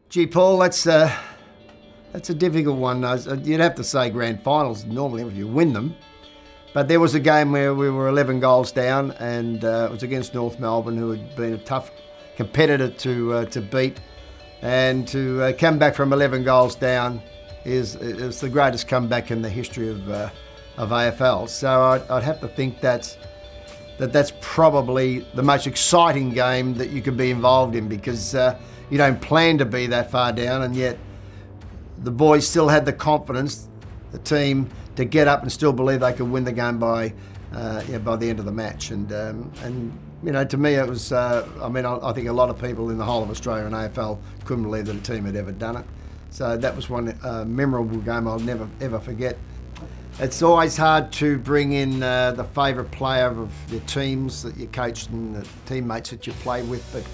Gee, Paul, that's a difficult one. You'd have to say grand finals normally if you win them. But there was a game where we were 11 goals down, and it was against North Melbourne, who had been a tough competitor to beat. And to come back from 11 goals down is the greatest comeback in the history of AFL. So I'd have to think that's probably the most exciting game that you could be involved in, because you don't plan to be that far down, and yet the boys still had the confidence, the team, to get up and still believe they could win the game by the end of the match. And you know, to me it was, I think a lot of people in the whole of Australia and AFL couldn't believe that a team had ever done it. So that was one memorable game I'll never ever forget. It's always hard to bring in the favourite player of your teams that you coached and the teammates that you play with, but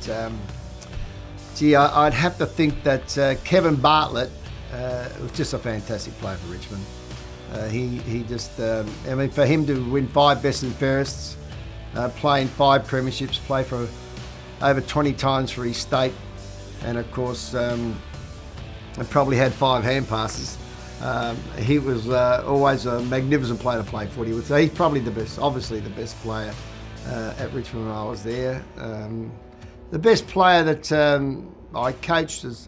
gee, I'd have to think that Kevin Bartlett was just a fantastic player for Richmond. He just, I mean, for him to win 5 best and fairest, play in 5 premierships, play for over 20 times for his state, and of course, probably had 5 hand passes. He was always a magnificent player to play footy with. So he's probably the best, obviously the best player at Richmond when I was there. The best player that I coached is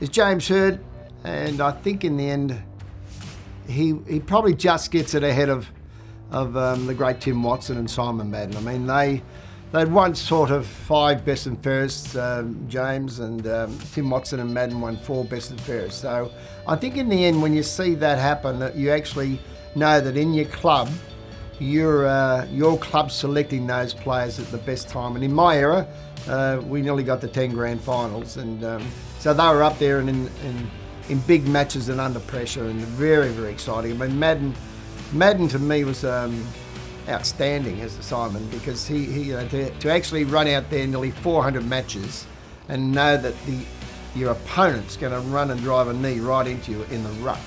James Hird, and I think in the end he probably just gets it ahead of the great Tim Watson and Simon Madden. I mean, they'd won sort of 5 best and fairest, James, and Tim Watson and Madden won 4 best and fairest. So I think in the end, when you see that happen, that you actually know that in your club, your club selecting those players at the best time. And in my era, we nearly got to 10 grand finals, and so they were up there and in big matches and under pressure, and very, very exciting. I mean, Madden to me was outstanding as a Simon, because he to actually run out there nearly 400 matches and know that your opponent's going to run and drive a knee right into you in the ruck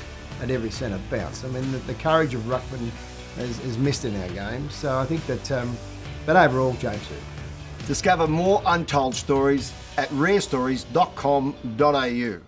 at every centre bounce. I mean, the courage of ruckman is missed in our game. So I think that, but overall, James Hird. Discover more untold stories at rarestories.com.au.